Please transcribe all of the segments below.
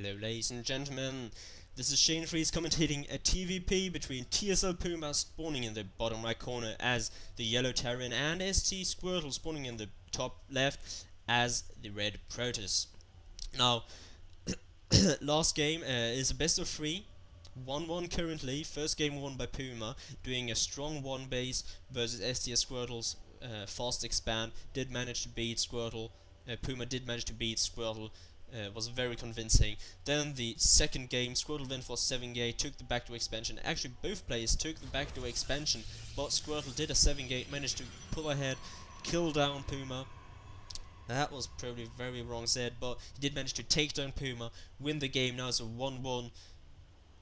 Hello ladies and gentlemen, this is Shane Freeze commentating a TVP between TSLPuMa spawning in the bottom right corner as the yellow Terran and STSquirtle spawning in the top left as the red Protoss. Now, last game is a best of 3, 1-1 currently. First game won by Puma, doing a strong 1 base versus STSquirtle's fast expand. Did manage to beat Squirtle. Puma did manage to beat Squirtle. Was very convincing. Then the second game, Squirtle went for 7-gate, took the backdoor expansion. Actually, both players took the backdoor expansion, but Squirtle did a 7-gate, managed to pull ahead, kill down Puma. That was probably very wrong said, but he did manage to take down Puma, win the game. Now it's a 1-1,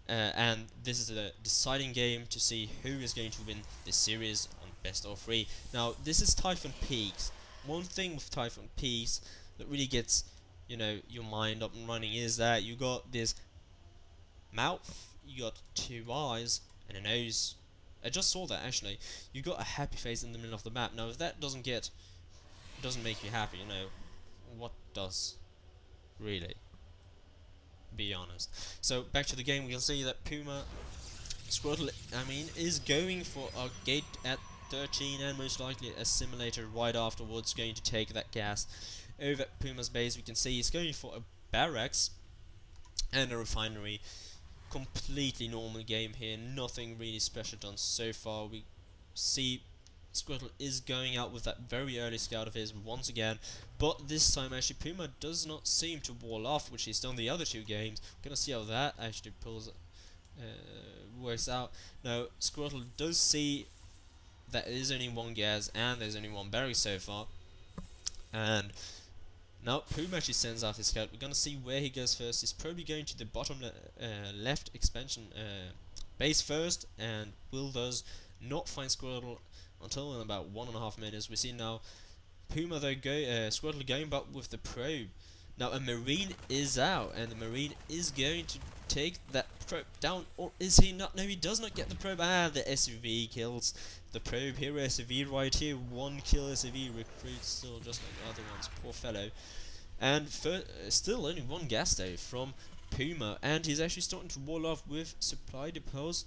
and this is a deciding game to see who is going to win this series on best of 3. Now, this is Typhon Peaks. One thing with Typhon Peaks that really gets your mind up and running is that you got this mouth, you got 2 eyes and a nose. I just saw that actually. You got a happy face in the middle of the map. Now if that doesn't make you happy, what does? Really? Be honest. So back to the game, we can see that Puma Squirtle is going for a gate at 13 and most likely a simulator right afterwards, going to take that gas. Over at Puma's base, we can see he's going for a barracks and a refinery. Completely normal game here, nothing really special done so far. We see Squirtle is going out with that very early scout of his once again, but this time actually Puma does not seem to wall off, which he's done the other 2 games. We're gonna see how that actually works out. Now Squirtle does see that there is only 1 gas and there's only 1 barracks so far, and now Puma actually sends out his scout. We're going to see where he goes first. He's probably going to the bottom left expansion base first, and will thus not find Squirtle until in about 1.5 minutes. We see now Puma though Squirtle going back with the probe. Now a Marine is out, and the Marine is going to take that probe down, or is he not? No, he does not get the probe. Ah, the SUV kills the probe. Hero SUV right here, 1 kill SUV recruits still just like the other ones, poor fellow. And still only 1 gas though from Puma, and he's actually starting to wall off with supply depots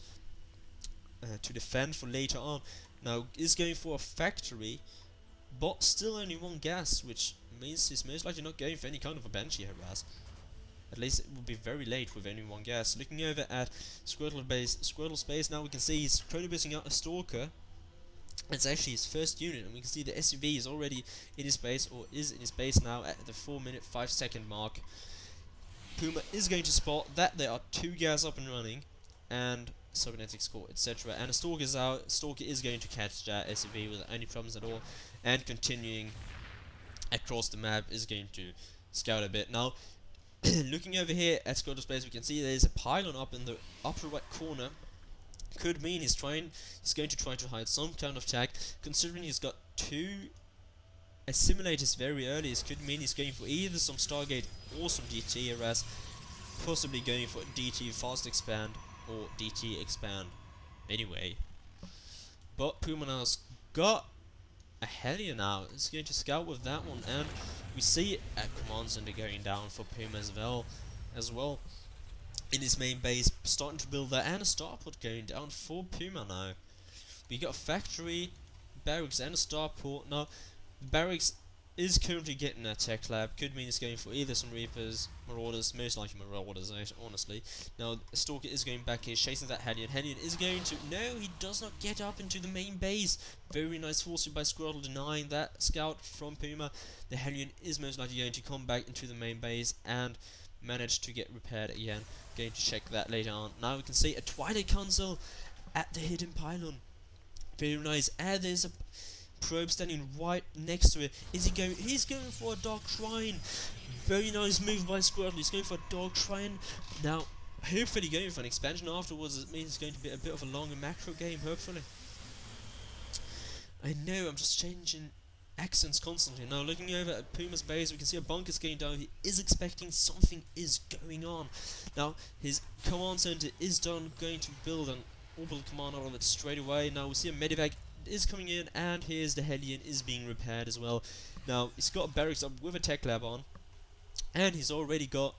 to defend for later on. Now is going for a factory, but still only 1 gas, which means he's most likely not going for any kind of a Banshee harass. At least it will be very late with only 1 gas. Looking over at Squirtle's base, now we can see he's protobussing out a Stalker. It's actually his first unit, and we can see the SUV is already in his base, or is in his base now at the 4-minute 5-second mark. Puma is going to spot that there are 2 gas up and running, and cybernetics core, etc. And a Stalker is out. Stalker is going to catch that SUV without any problems at all, and continuing across the map is going to scout a bit. Now, looking over here at Squirtle's base, we can see there's a pylon up in the upper right corner. Could mean he's going to try to hide some kind of tag. Considering he's got 2 assimilators very early, this could mean he's going for either some Stargate or some DT harass, possibly going for DT fast expand or DT expand anyway. But Puma now's got a Hellion now. It's going to scout with that one, and we see a command center going down for Puma as well. In his main base, starting to build that, and a starport going down for Puma now. We got a factory, barracks, and a starport. Now, barracks is currently getting a tech lab. Could mean it's going for either some Reapers, Marauders, most likely Marauders, honestly. Now, Stalker is going back here, chasing that Hellion. Hellion is going to... No, he does not get up into the main base. Very nice forcing by Squirtle, denying that scout from Puma. The Hellion is most likely going to come back into the main base and manage to get repaired again. Going to check that later on. Now we can see a Twilight Council at the hidden pylon. Very nice. And there's a probe standing right next to it. Is he going? He's going for a Dark Shrine. Very nice move by Squirtle. He's going for a Dark Shrine. Now, hopefully going for an expansion afterwards. It means it's going to be a bit of a longer macro game, hopefully. I know, I'm just changing accents constantly. Now looking over at Puma's base, we can see a bunker's going down. He is expecting something is going on. Now his command center is done, going to build an orbital command out of it straight away. Now we see a medevac is coming in, and here's the Hellion is being repaired as well. Now he's got a barracks up with a tech lab on, and he's already got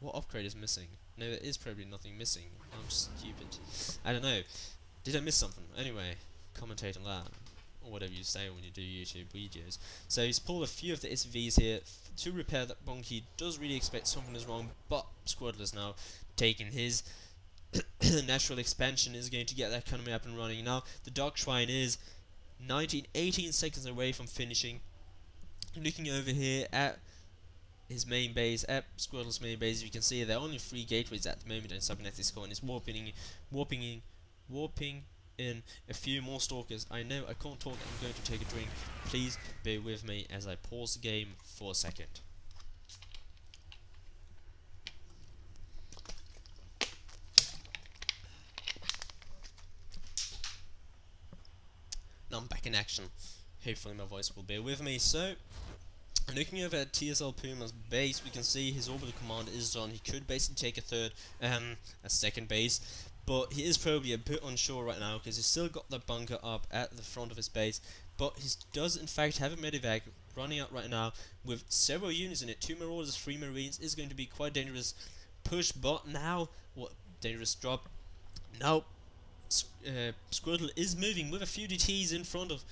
What upgrade is missing? No, there is probably nothing missing. I'm stupid. I don't know. Did I miss something? Anyway, commentate on that. Or whatever you say when you do YouTube videos. So he's pulled a few of the SVs here to repair that bonk. He does really expect something is wrong, but Squirtle is now taking his natural expansion, is going to get that economy up and running. Now, the Dark Shrine is 18 seconds away from finishing. Looking over here at his main base, at Squirtle's main base, you can see there are only 3 gateways at the moment, and Cybernetics Core is warping in a few more stalkers. I know I can't talk, I'm going to take a drink. Please bear with me as I pause the game for a second. Now I'm back in action. Hopefully my voice will bear with me. So, looking over at TSLPuMa's base, we can see his orbital command is done. He could basically take a second base, but he is probably a bit unsure right now because he's still got the bunker up at the front of his base. But he does in fact have a medevac running out right now with several units in it. 2 Marauders, 3 Marines is going to be quite dangerous push, but now, what dangerous drop? Now, Squirtle is moving with a few DTs in front of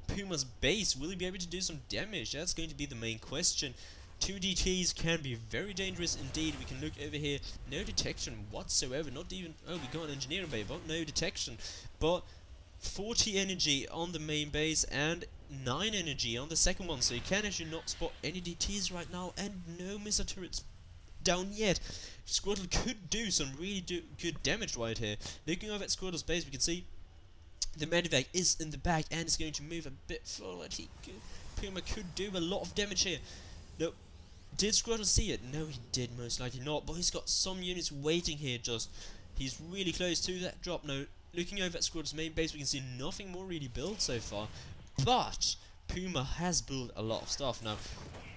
Puma's base. Will he be able to do some damage? That's going to be the main question. 2 DTs can be very dangerous indeed. We can look over here. No detection whatsoever. Not even... Oh, we got an engineering bay, but no detection. But 40 energy on the main base and 9 energy on the second one. So you can actually not spot any DTs right now. And no missile turrets down yet. Squirtle could do some really good damage right here. Looking over at Squirtle's base, we can see the medevac is in the back and is going to move a bit forward. Puma could do a lot of damage here. No, did Squirtle see it? No, he did most likely not. But he's got some units waiting here. He's really close to that drop. Now, looking over at Squirtle's main base, we can see nothing more really built so far. But Puma has built a lot of stuff now.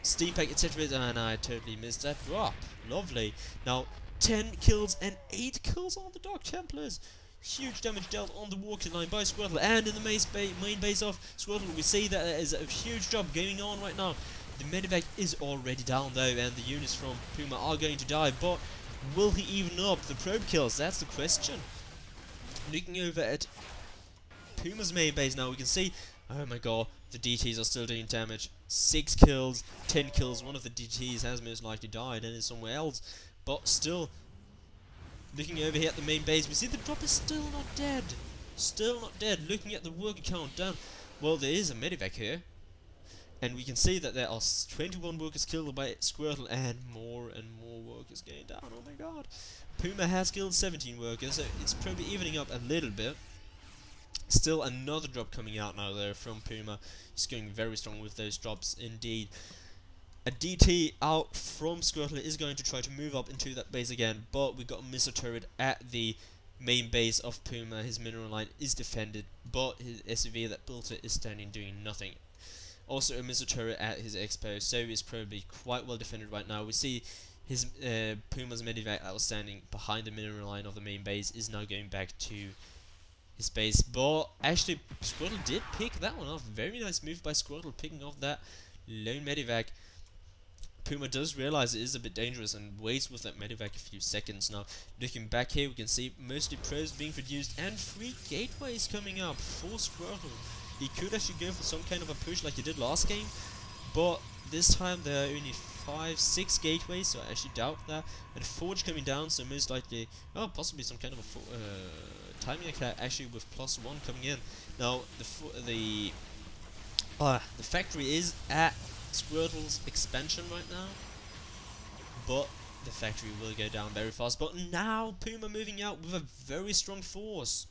Steam pack, etc. And I totally missed that drop. Lovely. Now, 10 kills and 8 kills on the Dark Templars. Huge damage dealt on the walking line by Squirtle, and in the main base of Squirtle, we see that there is a huge job going on right now. The medevac is already down though, and the units from Puma are going to die, but will he even up the probe kills? That's the question. Looking over at Puma's main base now, we can see, oh my god, the DTs are still doing damage. 6 kills, 10 kills, one of the DTs has most likely died and is somewhere else, but still, looking over here at the main base, we see the drop is still not dead. Still not dead. Looking at the worker count down, well, there is a medevac here. And we can see that there are 21 workers killed by Squirtle and more workers going down. Oh my god. Puma has killed 17 workers, so it's probably evening up a little bit. Still another drop coming out now though from Puma. He's going very strong with those drops indeed. A DT out from Squirtle is going to try to move up into that base again, but we got a missile turret at the main base of Puma. His mineral line is defended, but his SUV that built it is standing doing nothing. Also a missile turret at his expo, so he's probably quite well defended right now. We see his Puma's medevac that was standing behind the mineral line of the main base is now going back to his base, but actually Squirtle did pick that one off. Very nice move by Squirtle, picking off that lone medevac. Puma does realize it is a bit dangerous and waits with that medevac a few seconds. Now, looking back here, we can see mostly pros being produced and 3 gateways coming up for Squirtle. He could actually go for some kind of a push like he did last game, but this time there are only 5-6 gateways, so I actually doubt that. And Forge coming down, so most likely, oh, possibly some kind of a timing attack actually with +1 coming in. Now, the factory is at Squirtle's expansion right now, but the factory will go down very fast. But now Puma moving out with a very strong force.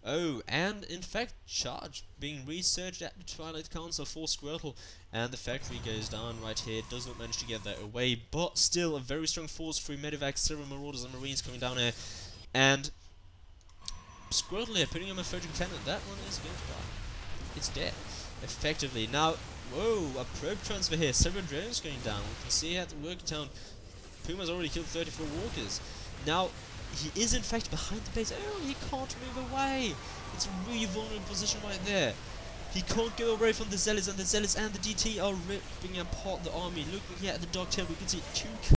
Oh, and in fact charge being researched at the Twilight Council for Squirtle, and the factory goes down right here. Does not manage to get that away, but still a very strong force through medevacs, several Marauders and Marines coming down here, and Squirtle here putting him a Photon Cannon. That one is going to die. It's dead effectively. Now, whoa, a probe transfer here, several drones going down. We can see at the worker town, Puma's already killed 34 walkers. Now, he is in fact behind the base. Oh, he can't move away. It's a really vulnerable position right there. He can't go away from the Zealots, and the Zealots and the DT are ripping apart the army. Looking here at the Dark Tail, we can see 2